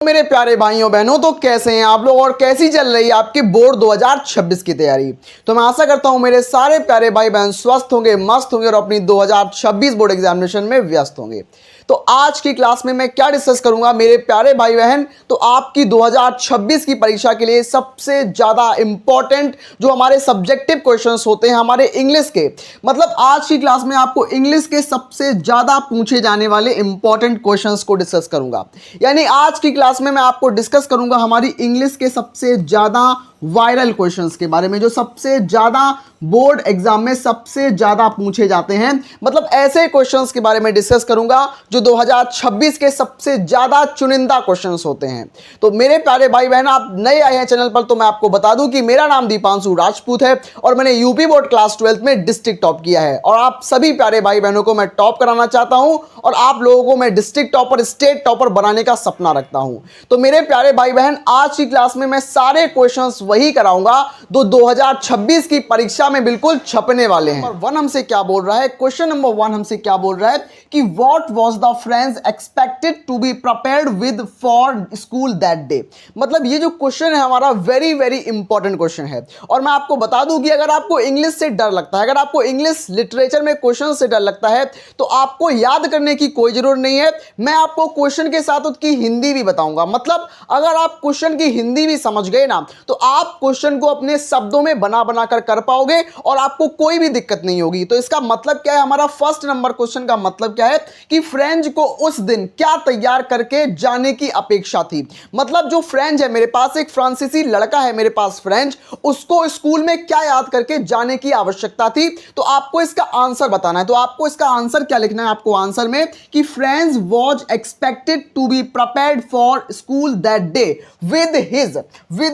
मेरे प्यारे भाइयों बहनों, तो कैसे हैं आप लोग और कैसी चल रही है आपकी बोर्ड 2026 की तैयारी। तो मैं आशा करता हूं मेरे सारे प्यारे भाई बहन स्वस्थ होंगे, मस्त होंगे और अपनी 2026 बोर्ड एग्जामिनेशन में व्यस्त होंगे। तो आज की क्लास में मैं क्या डिस्कस करूंगा मेरे प्यारे भाई बहन, तो आपकी 2026 की परीक्षा के लिए सबसे ज्यादा इंपॉर्टेंट जो हमारे सब्जेक्टिव क्वेश्चंस होते हैं हमारे इंग्लिश के, मतलब आज की क्लास में आपको इंग्लिश के सबसे ज्यादा पूछे जाने वाले इंपॉर्टेंट क्वेश्चंस को डिस्कस करूंगा। यानी आज की क्लास में मैं आपको डिस्कस करूंगा हमारी इंग्लिश के सबसे ज्यादा वायरल क्वेश्चंस के बारे में, जो सबसे ज्यादा बोर्ड एग्जाम में सबसे ज्यादा पूछे जाते हैं। मतलब ऐसे क्वेश्चंस के बारे में डिस्कस करूंगा जो 2026 के सबसे ज्यादा चुनिंदा क्वेश्चंस होते हैं। तो मेरे प्यारे भाई बहन, आप नए आए हैं चैनल पर तो मैं आपको बता दूं कि मेरा नाम दीपांशु राजपूत है और मैंने यूपी बोर्ड क्लास 12 में डिस्ट्रिक्ट टॉप किया है और आप सभी प्यारे भाई बहनों को मैं टॉप कराना चाहता हूं और आप लोगों को मैं डिस्ट्रिक्ट टॉपर, स्टेट टॉपर बनाने का सपना रखता हूं। तो मेरे प्यारे भाई बहन, आज की क्लास में मैं सारे क्वेश्चंस वही कराऊंगा जो 2026 की परीक्षा में बिल्कुल छपने वाले हैं। नंबर 1 हमसे क्या बोल रहा है, क्वेश्चन नंबर 1 हमसे क्या बोल रहा है कि what was the friends expected to be prepared with for school that day. मतलब ये जो क्वेश्चन है हमारा वेरी वेरी इंपॉर्टेंट क्वेश्चन है और मैं आपको बता दूं कि अगर आपको इंग्लिश से डर लगता है, अगर आपको इंग्लिश लिटरेचर में क्वेश्चन से डर लगता है तो आपको याद करने की कोई जरूरत नहीं है। मैं आपको क्वेश्चन के साथ उसकी हिंदी भी बताऊंगा। मतलब अगर आप क्वेश्चन की हिंदी भी समझ गए ना तो आप क्वेश्चन को अपने शब्दों में बना बनाकर कर पाओगे और आपको कोई भी दिक्कत नहीं होगी। तो इसका मतलब क्या है, हमारा फर्स्ट नंबर क्वेश्चन का मतलब क्या है कि फ्रेंच को उस दिन क्या तैयार करके जाने की अपेक्षा थी। मतलब जो फ्रेंच है मेरे पास, एक फ्रांसीसी लड़का है मेरे पास फ्रेंच, उसको स्कूल में क्या याद करके जाने की आवश्यकता थी। तो आपको इसका आंसर बताना है। तो आपको इसका आंसर क्या लिखना है, आपको आंसर में कि French was expected to be prepared for school that day with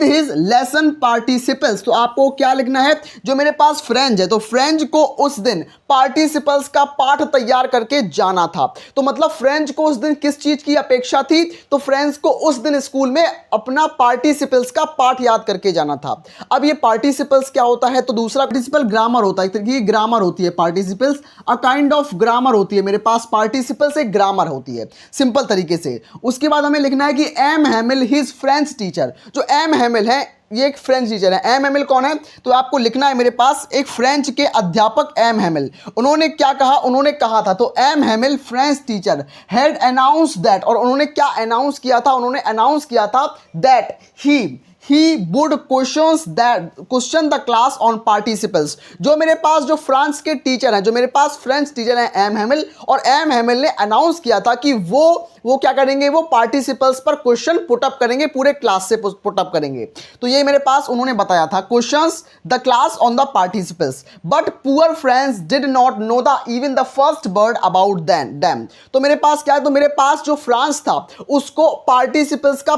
his lesson participles. तो आपको क्या लिखना है, जो मेरे पास फ्रेंच है तो फ्रेंच को उस दिन पार्टिसिपल्स का पाठ तैयार करके जाना था। तो मतलब फ्रेंच को उस दिन किस चीज की अपेक्षा थी, तो फ्रेंच को उस दिन स्कूल में अपना पार्टिसिपल्स का पाठ याद करके जाना था। अब ये पार्टिसिपल्स क्या होता है, तो दूसरा पार्टिसिपल ग्रामर होता है, एक तरीके की ग्रामर होती है participles, a kind of grammar होती है मेरे पास। पार्टिसिपल्स एक ग्रामर होती है सिंपल तरीके से। उसके बाद हमें लिखना है कि एम हैमिल हिज फ्रेंच टीचर। जो एम हैमिल है ये एक फ्रेंच टीचर है। एम हैमिल कौन है, तो आपको लिखना है मेरे पास एक फ्रेंच के अध्यापक एम हैमिल, उन्होंने क्या कहा, उन्होंने कहा था। तो M Hamel French teacher had announce that, और उन्होंने क्या अनाउंस किया था, उन्होंने अनाउंस किया था that he would question the class on participles. जो मेरे पास जो फ्रांस के टीचर हैं, जो मेरे पास फ्रेंच टीचर हैं एम हैमिल, और एम हैमिल ने अनाउंस किया था कि वो क्या करेंगे, वो पार्टिसिपल्स पर क्वेश्चन पुटअप करेंगे, पूरे क्लास से पुटअप करेंगे। तो ये मेरे पास उन्होंने बताया था, questions the class on the participles, but poor friends did not know the even the first word about them. तो मेरे पास क्या है, तो मेरे पास जो फ्रांस था उसको पार्टिसिपल्स का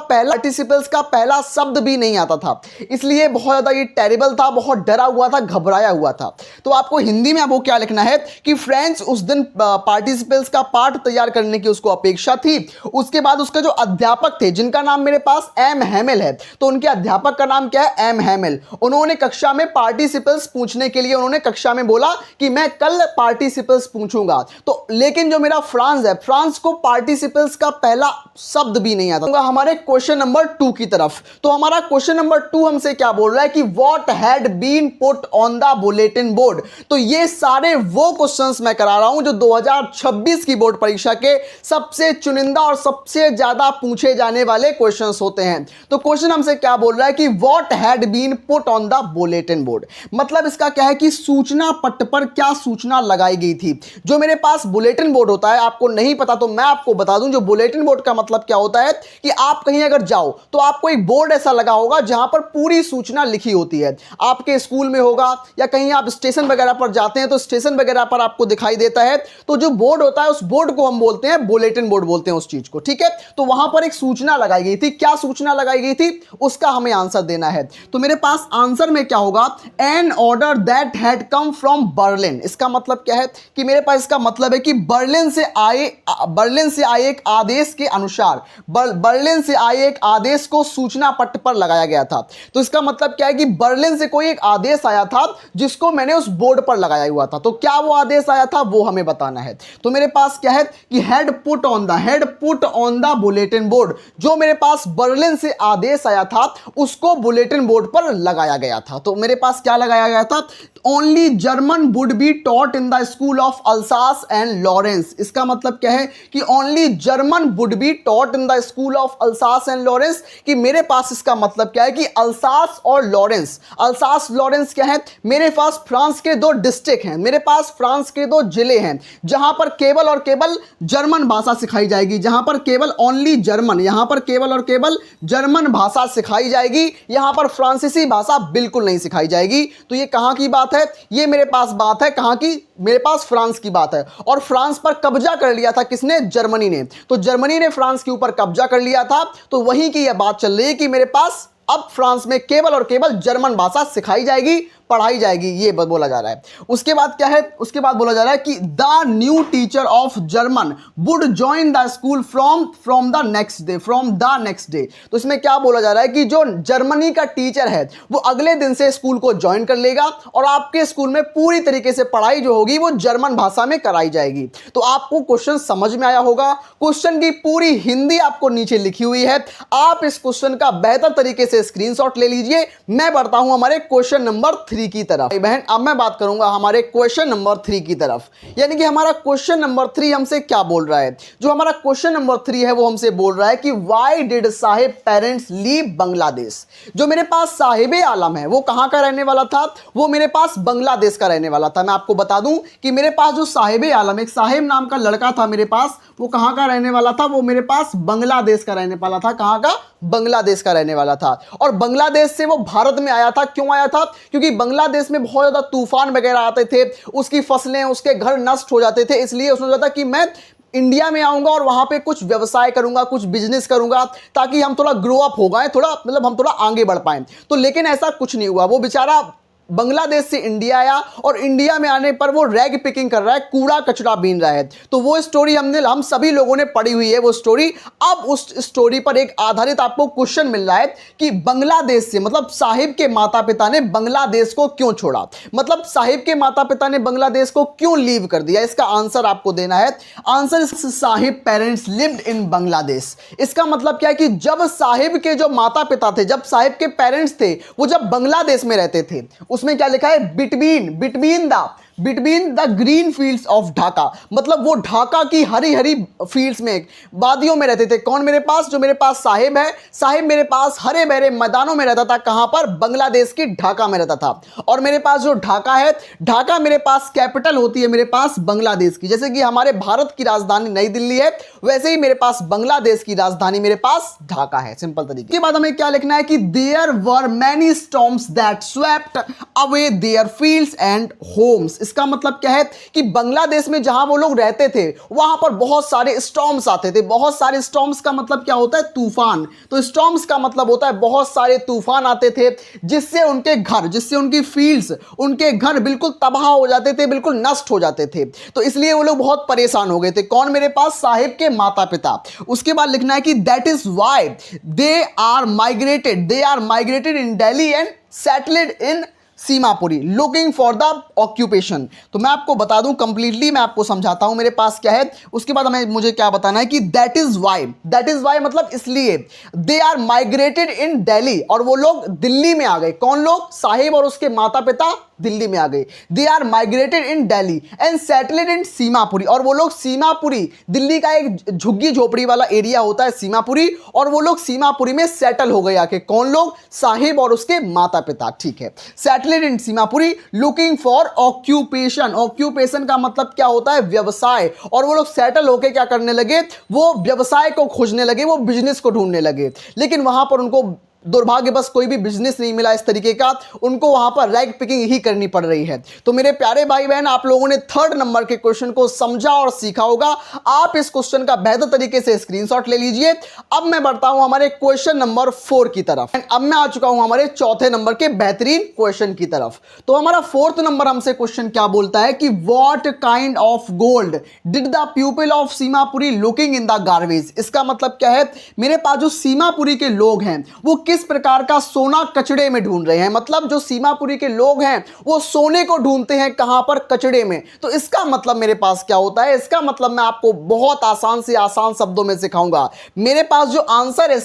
पहला शब्द भी नहीं आता था, इसलिए बहुत ज्यादा ये टेरिबल था, बहुत डरा हुआ था, घबराया हुआ था। तो आपको हिंदी में आपको क्या लिखना है कि फ्रेंच उस दिन पार्टिसिपल्स का पाठ तैयार करने की उसको अपेक्षा थी। उसके बाद उसका जो अध्यापक थे, जिनका नाम मेरे पास एम हैमिल है, तो उनके अध्यापक का नाम क्या है, एम हैमिल। उन्होंने कक्षा में पार्टिसिपल्स पूछने के लिए उन्होंने कक्षा में बोला कि मैं कल पार्टिसिपल्स पूछूंगा। तो लेकिन जो मेरा फ्रांस है, फ्रांस को पार्टिसिपल्स का पहला शब्द भी नहीं आता। हमारे क्वेश्चन नंबर 2 की तरफ। तो हमारा क्वेश्चन नंबर 2 हमसे क्या बोल रहा है कि what had been put on the bulletin board. तो ये सारे वो क्वेश्चंस मैं करा रहा हूं जो 2026 की बोर्ड परीक्षा के सबसे चुनिंदा और सबसे ज्यादा पूछे जाने वाले क्वेश्चंस होते हैं। तो क्वेश्चन हमसे क्या बोल रहा है कि what had been put on the bulletin board. मतलब इसका क्या है कि सूचना पट्ट पर क्या सूचना लगाई गई थी। जो मेरे पास बुलेटिन बोर्ड होता है, आपको नहीं पता तो मैं आपको बता दूं, जो बुलेटिन बोर्ड का मतलब क्या होता है कि आप कहीं अगर जाओ तो आपको एक बोर्ड ऐसा लगा होगा जहां पर पूरी सूचना लिखी होती है। आपके स्कूल में होगा या कहीं आप स्टेशन वगैरह पर जाते हैं तो स्टेशन वगैरह पर आपको दिखाई देता है। तो जो बोर्ड होता है उस बोर्ड को हम बोलते हैं बुलेटिन बोर्ड बोलते हैं उस चीज को, ठीक है। तो वहां पर एक सूचना लगाई गई थी। क्या सूचना लगाई गई थी उसका हमें आंसर देना है। तो मेरे पास आंसर में क्या होगा, an order that had come from Berlin. इसका मतलब क्या है कि मेरे पास इसका मतलब है कि बर्लिन से आए एक आदेश के अनुसार, बर्लिन से आए एक आदेश को सूचना पट्ट पर लगाया गया था। तो इसका मतलब क्या है कि बर्लिन से कोई एक आदेश आया था जिसको मैंने उस बोर्ड पर लगाया हुआ था। तो क्या वो आदेश आया था वो हमें बताना है। तो मेरे पास क्या है कि head put on the bulletin board, जो मेरे पास बर्लिन से आदेश आया था उसको बुलेटिन बोर्ड पर लगाया गया था। तो मेरे पास क्या लगाया गया था, only German would be taught in the school of Alsace and Lawrence. इसका मतलब क्या है कि only German would be taught in the school of Alsace and Lawrence, कि मेरे पास इसका मतलब क्या है कि अल्सास और लॉरेंस, अल्सास लॉरेंस क्या है, मेरे पास फ्रांस के दो डिस्ट्रिक्ट हैं, मेरे पास फ्रांस के दो जिले हैं जहां पर केवल और केवल जर्मन भाषा सिखाई जाएगी, जहां पर केवल ओनली जर्मन, यहां पर केवल और केवल जर्मन भाषा सिखाई जाएगी, यहां पर फ्रांसीसी भाषा बिल्कुल नहीं सिखाई जाएगी। तो ये कहां की बात है, ये मेरे पास बात है कहां की, मेरे पास फ्रांस की बात है। और फ्रांस पर कब्जा कर लिया था किसने, जर्मनी ने। तो जर्मनी ने फ्रांस के ऊपर कब्जा कर लिया था, तो वहीं की यह बात चल रही है कि मेरे पास अब फ्रांस में केवल और केवल जर्मन भाषा सिखाई जाएगी, पढ़ाई जाएगी, ये बोला जा रहा है। उसके बाद क्या है, उसके बाद बोला जा रहा है कि the new teacher of German would join the school from the next day. तो इसमें क्या बोला जा रहा है कि जो जर्मनी का टीचर है वो अगले दिन से स्कूल को ज्वाइन कर लेगा और आपके स्कूल में पूरी तरीके से पढ़ाई जो होगी वो जर्मन भाषा में कराई जाएगी। तो आपको क्वेश्चन समझ में आया होगा, क्वेश्चन की पूरी हिंदी आपको नीचे लिखी हुई है, आप इस क्वेश्चन का बेहतर तरीके से स्क्रीनशॉट ले लीजिए। मैं बढ़ता हूं हमारे क्वेश्चन नंबर 3 की तरफ। बहन अब मैं बात करूंगा हमारे क्वेश्चन नंबर 3 की तरफ, यानी कि हमारा क्वेश्चन नंबर 3 हमसे क्या बोल रहा है। जो हमारा क्वेश्चन नंबर 3 है वो हमसे बोल रहा है कि why did Sahib parents leave Bangladesh. जो मेरे पास साहिबे आलम है वो कहां का रहने वाला था, वो मेरे पास बांग्लादेश का रहने वाला था। मैं आपको बता दूं कि मेरे पास जो साहिबे आलम, एक साहिब नाम का लड़का था मेरे पास, वो कहां का रहने वाला था, वो मेरे पास बांग्लादेश का रहने वाला था। कहां का, बांग्लादेश का रहने वाला था। और बांग्लादेश से वो भारत में आया था। क्यों आया था, क्योंकि बांग्लादेश में बहुत ज्यादा तूफान वगैरह आते थे, उसकी फसलें, उसके घर नष्ट हो जाते थे, इसलिए उसने सोचा कि मैं इंडिया में आऊंगा और वहां पे कुछ व्यवसाय करूंगा, कुछ बिजनेस करूंगा, ताकि हम थोड़ा ग्रो अप हो गए, थोड़ा मतलब हम थोड़ा आगे बढ़ पाए। तो लेकिन ऐसा कुछ नहीं हुआ, वो बेचारा बांग्लादेश से इंडिया आया और इंडिया में आने पर वो रैग पिकिंग कर रहा है, कूड़ा कचरा बीन रहा है। तो वो स्टोरी हम सभी लोगों ने पढ़ी हुई है वो स्टोरी। अब उस स्टोरी पर एक आधारित आपको क्वेश्चन मिल रहा है कि बांग्लादेश से, मतलब साहिब के माता पिता ने बांग्लादेश को क्यों छोड़ा, मतलब साहिब के माता पिता ने बांग्लादेश को क्यों लीव कर दिया। इसका आंसर आपको देना है। Answer, Sahib parents lived in Bangladesh. इसका मतलब क्या है कि जब साहिब के जो माता पिता थे, जब साहिब के पेरेंट्स थे, वो जब बांग्लादेश में रहते थे, उसमें क्या लिखा है, between the green fields of Dhaka, मतलब वो ढाका की हरी हरी फील्ड्स में, वादियों में रहते थे। कौन मेरे पास, जो मेरे पास साहिब है, साहिब मेरे पास हरे भरे मैदानों में रहता था। कहां पर, बांग्लादेश की ढाका में रहता था। और मेरे पास जो ढाका है, ढाका मेरे पास कैपिटल होती है मेरे पास बांग्लादेश की। जैसे कि हमारे भारत की राजधानी नई दिल्ली है, वैसे ही मेरे पास बांग्लादेश की राजधानी मेरे पास ढाका है। सिंपल तरीके के बाद हमें क्या लिखना है कि there were many storms that swept away their fields and homes. इसका मतलब क्या है कि बांग्लादेश में जहां वो लोग रहते थे वहां पर बहुत सारे स्टॉर्म्स आते थे। बहुत सारे स्टॉर्म्स का मतलब क्या होता है, तूफान। तो स्टॉर्म्स का मतलब होता है बहुत सारे तूफान आते थे, जिससे उनके घर, जिससे उनकी फील्ड्स, उनके घर बिल्कुल तबाह हो जाते थे, बिल्कुल नष्ट हो जाते थे। तो इसलिए वो लोग बहुत परेशान हो गए थे। कौन, मेरे पास साहिब के माता पिता। उसके बाद लिखना है कि that is why they are migrated in Delhi and settled in Seemapuri looking for the occupation. तो मैं आपको बता दूं कंप्लीटली, मैं आपको समझाता हूं मेरे पास क्या है। उसके बाद मुझे क्या बताना है कि दैट इज वाई मतलब इसलिए, दे आर माइग्रेटेड इन दिल्ली, और वो लोग दिल्ली में आ गए। कौन लोग, साहिब और उसके माता पिता दिल्ली में आ गए। They are migrated in Delhi and settled in Seemapuri, और वो लोग सीमापुरी, दिल्ली का एक झुग्गी झोपड़ी वाला एरिया होता है सीमापुरी, और वो लोग सीमापुरी में सेटल हो गए आके। कौन लोग, साहिब और उसके माता पिता। ठीक है, settled in Seemapuri looking for occupation. Occupation का मतलब क्या होता है, व्यवसाय। और वो लोग सेटल होके क्या करने लगे, वो व्यवसाय को खोजने लगे, वो बिजनेस को ढूंढने लगे। लेकिन वहां पर उनको दुर्भाग्यवश कोई भी बिजनेस नहीं मिला इस तरीके का, उनको वहां पर रैग पिकिंग ही करनी पड़ रही है। तो मेरे प्यारे भाई बहन, आप लोगों ने 3rd नंबर के क्वेश्चन को समझा और सीखा होगा। आप इस क्वेश्चन का बेहतर तरीके से स्क्रीनशॉट ले लीजिए। अब मैं बढ़ता हूं हमारे क्वेश्चन नंबर 4 की तरफ। अब मैं आ चुका हूं हमारे 4थे नंबर के बेहतरीन क्वेश्चन की तरफ। तो हमारा 4th नंबर हमसे क्वेश्चन क्या बोलता है कि what kind of gold did the people of Seemapuri looking in the garbage. इसका मतलब क्या है, मेरे पास जो सीमापुरी के लोग हैं वो किस किस प्रकार का सोना कचड़े में ढूंढ रहे हैं। मतलब जो सीमापुरी के लोग हैं वो सोने को ढूंढते हैं कहां पर, कचड़े में। तो इसका मतलब मेरे पास क्या होता है, इसका मतलब मैं आपको बहुत आसान से आसान शब्दों में सिखाऊंगा। मेरे पास जो आंसर है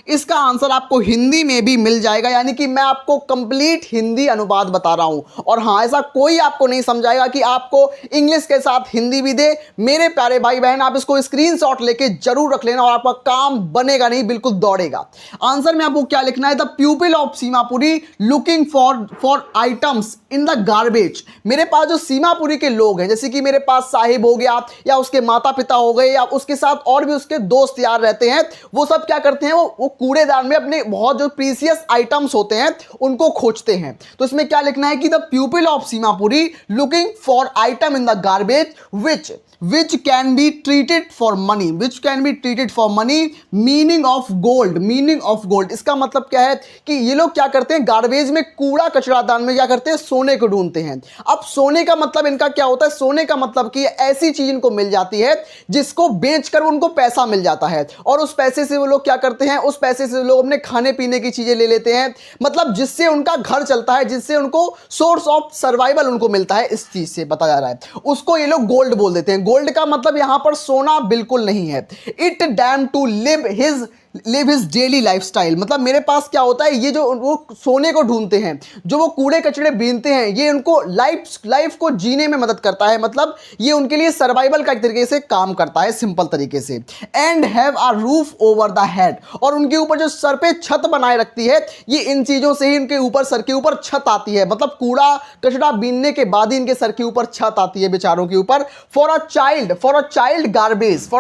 इसका आंसर आपको हिंदी में भी मिल जाएगा, यानी कि मैं आपको कंप्लीट हिंदी अनुवाद बता रहा हूं। और हां, ऐसा कोई आपको नहीं समझाएगा कि आपको इंग्लिश के साथ हिंदी भी दे। मेरे प्यारे भाई बहन, आप इसको स्क्रीनशॉट लेके जरूर रख लेना और आपका काम बनेगा नहीं, बिल्कुल दौड़ेगा। आंसर में आपको क्या लिखना है, the प्यूपिल of Seemapuri looking for items in the garbage. मेरे पास जो सीमापुरी के लोग हैं, जैसे कि मेरे पास साहिब हो गया या उसके माता पिता हो गए या उसके साथ और भी उसके दोस्त यार रहते हैं, वो सब क्या करते हैं, वो कूड़ेदान में अपने बहुत जो प्रीसियस आइटम्स होते हैं उनको खोजते हैं। तो इसमें क्या लिखना है कि the प्यूपिल of Seemapuri looking for item in the garbage which can be treated for money, meaning of gold। इसका मतलब क्या है कि ये लोग क्या करते हैं, गार्बेज में, कूड़ा कचरा दान में क्या करते हैं, सोने को ढूंढते हैं। अब सोने का मतलब इनका क्या होता है, सोने का मतलब कि ऐसी चीज इनको मिल जाती है जिसको बेचकर उनको पैसा मिल जाता है, और उस पैसे से वो लोग क्या करते हैं, उस पैसे से लोग अपने खाने पीने की चीजें ले लेते हैं, मतलब जिससे उनका घर चलता है, जिससे उनको सोर्स ऑफ सर्वाइवल उनको मिलता है। इस चीज से बताया जा रहा है, उसको ये लोग गोल्ड बोल देते हैं। गोल्ड का मतलब यहां पर सोना बिल्कुल नहीं है। It damn to live his daily lifestyle. मतलब मेरे पास क्या होता है, ये जो वो सोने को ढूंढते हैं, जो वो कूड़े कचड़े बीनते हैं, ये उनको लाइफ को जीने में मदद करता है। मतलब ये उनके लिए सर्वाइवल का एक तरीके से काम करता है, सिंपल तरीके से। And have a roof over the head, और उनके ऊपर जो सर पे छत बनाए रखती है, ये इन चीजों से ही इनके ऊपर, सर के ऊपर छत आती है। मतलब कूड़ा कचड़ा बीनने के बाद ही इनके सर के ऊपर छत आती है बेचारों के ऊपर। For a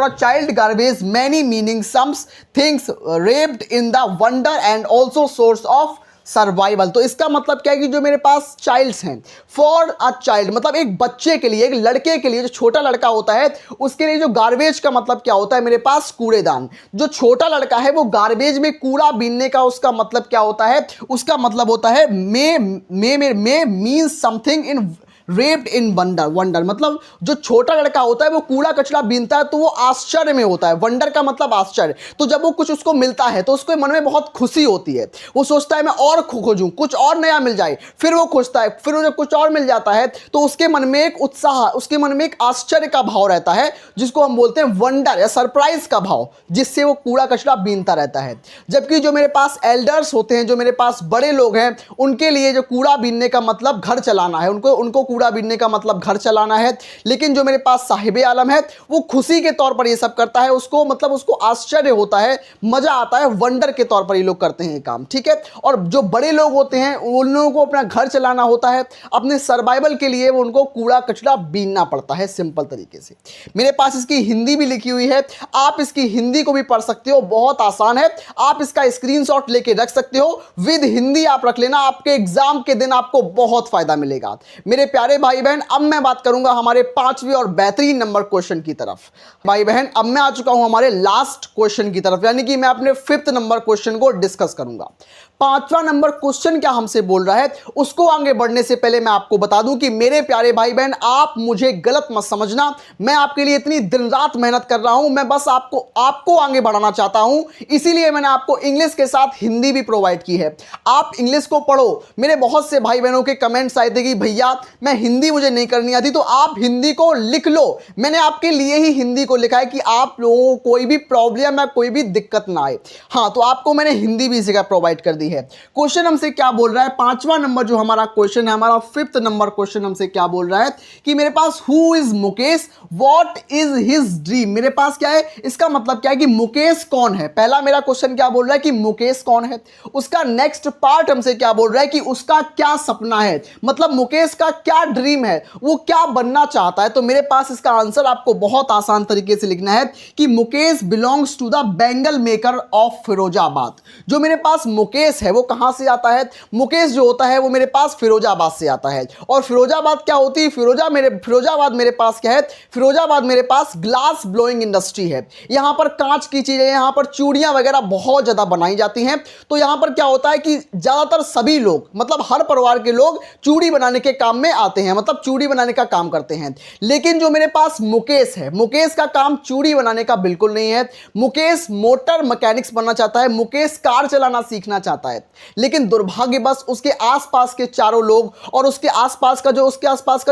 child garbage many meaning sums things wrapped in the wonder and also source of survival. तो इसका मतलब क्या है कि जो मेरे पास चाइल्ड्स हैं, फॉर अ चाइल्ड मतलब एक बच्चे के लिए, एक लड़के के लिए, जो छोटा लड़का होता है उसके लिए जो गार्बेज का मतलब क्या होता है, मेरे पास कूड़ेदान। जो छोटा लड़का है वो गार्बेज में कूड़ा बीनने का उसका मतलब क्या होता है, उसका मतलब होता है may means something in wrapped in wonder. मतलब जो छोटा लड़का होता है वो कूड़ा कचरा बीनता है तो वो आश्चर्य में होता है। वंडर का मतलब आश्चर्य। तो जब वो कुछ उसको मिलता है तो उसके मन में बहुत खुशी होती है, वो सोचता है मैं और खोजूं, कुछ और नया मिल जाए, फिर वो खोजता है, फिर वो जब कुछ और मिल जाता है तो उसके मन में एक उत्साह, उसके मन में एक आश्चर्य का भाव रहता है, जिसको हम बोलते हैं वंडर या सरप्राइज का भाव, जिससे वो कूड़ा कचरा बीनता रहता है। जबकि जो मेरे पास एल्डर्स होते हैं, जो मेरे पास बड़े लोग हैं, उनके लिए जो कूड़ा बीनने का मतलब घर चलाना है, उनको कूड़ा बीनने का मतलब घर चलाना है। लेकिन जो मेरे पास साहिबे आलम है वो खुशी के तौर पर ये सब करता है, उसको मतलब उसको आश्चर्य होता है, मजा आता है, वंडर के तौर पर ये लोग करते हैं ये काम, ठीक है। और जो बड़े लोग होते हैं उन लोगों को अपना घर चलाना होता है, अपने सर्वाइवल के लिए उनको कूड़ा कचरा बीनना पड़ता है, सिंपल तरीके से। मेरे पास इसकी हिंदी भी लिखी हुई है, आप इसकी हिंदी को भी पढ़ सकते हो, बहुत आसान है। आप इसका स्क्रीनशॉट लेके रख सकते हो, विद हिंदी आप रख लेना, आपके एग्जाम के दिन आपको बहुत फायदा मिलेगा। मेरे प्यारे भाई बहन, अब मैं बात करूंगा हमारे 5वें और बेहतरीन नंबर क्वेश्चन की तरफ। भाई बहन, अब मैं आ चुका हूं हमारे लास्ट क्वेश्चन की तरफ, यानी कि मैं अपने 5th नंबर क्वेश्चन को डिस्कस करूंगा। 5वां नंबर क्वेश्चन क्या हमसे बोल रहा है, उसको आगे बढ़ने से पहले मैं आपको बता दूं कि मेरे प्यारे भाई बहन, आप मुझे गलत मत समझना। मैं आपके लिए इतनी दिन रात मेहनत कर रहा हूं, मैं बस आपको आगे बढ़ाना चाहता हूं, इसीलिए मैंने आपको इंग्लिश के साथ हिंदी भी प्रोवाइड की है। आप इंग्लिश को पढ़ो। मेरे बहुत से भाई बहनों के कमेंट्स आए थे कि भैया मैं हिंदी मुझे नहीं करनी आती, तो आप हिंदी को लिख लो। मैंने आपके लिए ही हिंदी को लिखा है कि आप लोगों को कोई भी प्रॉब्लम या कोई भी दिक्कत ना आए। हाँ, तो आपको मैंने हिंदी भी इसी का प्रोवाइड कर दी है। क्वेश्चन हमसे क्या बोल रहा है, 5वां नंबर जो हमारा क्वेश्चन है, हमारा 5th नंबर क्वेश्चन हमसे क्या बोल रहा है कि मेरे पास who is Mukesh, what is his dream. मेरे पास क्या है, इसका मतलब क्या है कि मुकेश कौन है। पहला मेरा क्वेश्चन क्या बोल रहा है कि मुकेश कौन है। उसका नेक्स्ट पार्ट हमसे क्या बोल रहा है कि उसका क्या सपना है, मतलब मुकेश का क्या ड्रीम है, वो क्या बनना चाहता है। तो मेरे पास इसका आंसर आपको बहुत आसान तरीके से लिखना है कि Mukesh belongs to the bangle maker of Firozabad. जो मेरे पास मुकेश है वो कहां से आता है, मुकेश जो होता है वो मेरे पास फिरोजाबाद से आता है। और फिरोजाबाद क्या होती है, फिरोजाबाद मेरे पास क्या है, फिरोजाबाद मेरे पास ग्लास ब्लोइंग इंडस्ट्री है। यहां पर कांच की चीजें, यहां पर चूड़ियां वगैरह बहुत ज्यादा बनाई जाती हैं। तो यहां पर क्या होता है कि ज्यादातर सभी लोग, मतलब हर परिवार के लोग चूड़ी बनाने के काम में आते बनाते हैं, मतलब चूड़ी बनाने का काम करते हैं। लेकिन जो मेरे पास मुकेश है, मुकेश का काम चूड़ी बनाने का बिल्कुल नहीं है। मुकेश मोटर मैकेनिक्स बनना चाहता है, मुकेश कार चलाना सीखना चाहता है। लेकिन दुर्भाग्यवश उसके आसपास के चारों लोग और उसके आसपास का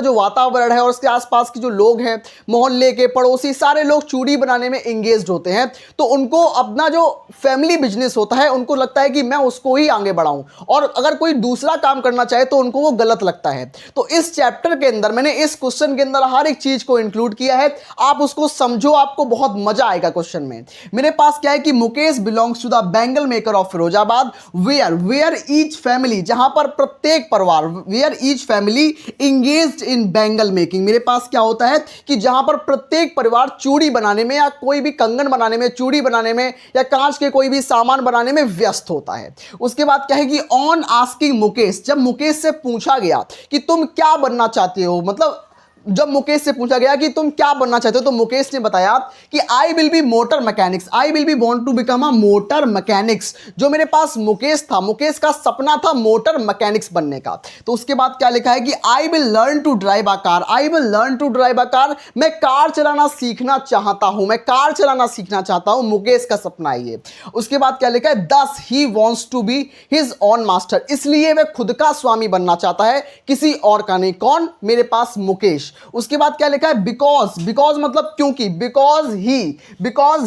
जो वातावरण है और उसके आसपास के जो लोग हैं, मोहल्ले के पड़ोसी, सारे लोग चूड़ी बनाने में एंगेज्ड होते हैं। तो उनको अपना जो फैमिली बिजनेस होता है, उनको लगता है कि मैं उसको ही आगे बढ़ाऊं, और अगर कोई दूसरा काम करना चाहे तो उनको वो गलत लगता है। तो इस चैप्टर के अंदर मैंने इस क्वेश्चन के अंदर हर एक चीज को इंक्लूड किया है। आप उसको समझो, आपको बहुत मजा आएगा क्वेश्चन में। मेरे पास क्या है कि Mukesh belongs to the bangle maker of Firozabad, where each family, जहां पर प्रत्येक परिवार, where each family engaged in bangle making. मेरे पास क्या होता है कि जहां पर प्रत्येक परिवार चूड़ी बनाने में या कोई भी कंगन बनाने में, चूड़ी बनाने में या कांच के कोई भी सामान बनाने में व्यस्त होता है। उसके बाद क्या है कि ऑन आस्किंग मुकेश, जब मुकेश से पूछा गया कि तुम क्या बनना चाहते हो, मतलब जब मुकेश से पूछा गया कि तुम क्या बनना चाहते हो, तो मुकेश ने बताया कि I will be motor mechanics, I will be want to become a motor mechanics. जो मेरे पास मुकेश था, मुकेश का सपना था मोटर मैकेनिक्स बनने का। तो उसके बाद क्या लिखा है कि I will learn to drive a car, I will learn to drive a car, मैं कार चलाना सीखना चाहता हूं, मैं कार चलाना सीखना चाहता हूं, मुकेश का सपना है ये। उसके बाद क्या लिखा है, thus he wants to be his own master, इसलिए वह खुद का स्वामी बनना चाहता है, किसी और का नहीं। कौन? मेरे पास मुकेश। उसके बाद क्या लिखा है, बिकॉज मतलब क्योंकि, because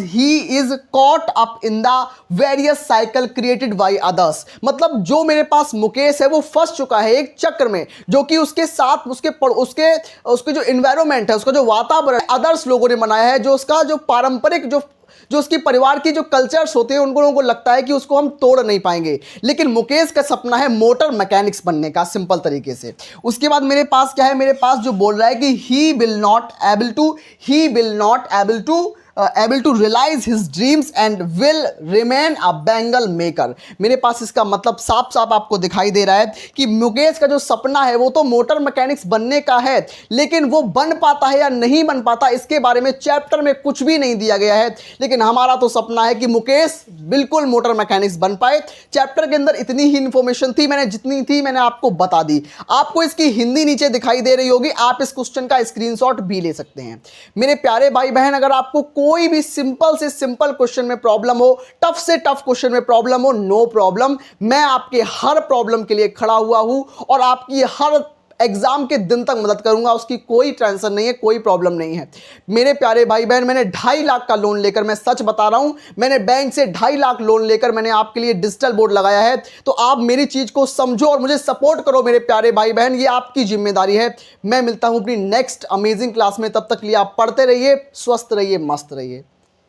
he is caught up in the various cycle created by others, मतलब जो मेरे पास मुकेश है वो फंस चुका है एक चक्र में, जो कि उसके साथ उसके जो एनवायरनमेंट है, उसका जो वातावरण अदर्स लोगों ने बनाया है, जो उसका जो पारंपरिक जो उसकी परिवार की जो कल्चर्स होते हैं, उनको लोगों को लगता है कि उसको हम तोड़ नहीं पाएंगे। लेकिन मुकेश का सपना है मोटर मैकेनिक्स बनने का, सिंपल तरीके से। उसके बाद मेरे पास क्या है, मेरे पास जो बोल रहा है कि he will not able to realise his dreams and will remain a bangle maker. मेरे पास इसका मतलब साफ साफ आपको दिखाई दे रहा है कि मुकेश का जो सपना है वो तो मोटर मैकेनिक्स बनने का है, लेकिन वो बन पाता है या नहीं बन पाता, इसके बारे में चैप्टर में कुछ भी नहीं दिया गया है। लेकिन हमारा तो सपना है कि मुकेश बिल्कुल मोटर मैकेनिक्स बन पाए। चैप्टर के अंदर इतनी ही इंफॉर्मेशन थी, मैंने जितनी थी मैंने आपको बता दी। आपको इसकी हिंदी नीचे दिखाई दे रही होगी, आप इस क्वेश्चन का स्क्रीनशॉट भी ले सकते हैं। मेरे प्यारे भाई बहन, अगर आपको कोई भी सिंपल से सिंपल क्वेश्चन में प्रॉब्लम हो, टफ से टफ क्वेश्चन में प्रॉब्लम हो, नो प्रॉब्लम, मैं आपके हर प्रॉब्लम के लिए खड़ा हुआ हूं और आपकी हर एग्जाम के दिन तक मदद करूंगा, उसकी कोई टेंशन नहीं है, कोई प्रॉब्लम नहीं है। मेरे प्यारे भाई बहन, मैंने 2.5 लाख का लोन लेकर, मैं सच बता रहा हूं, मैंने बैंक से 2.5 लाख लोन लेकर मैंने आपके लिए डिजिटल बोर्ड लगाया है। तो आप मेरी चीज को समझो और मुझे सपोर्ट करो मेरे प्यारे भाई बहन, ये आपकी जिम्मेदारी है। मैं मिलता हूं अपनी नेक्स्ट अमेजिंग क्लास में, तब तक के लिए आप पढ़ते रहिए, स्वस्थ रहिए, मस्त रहिए।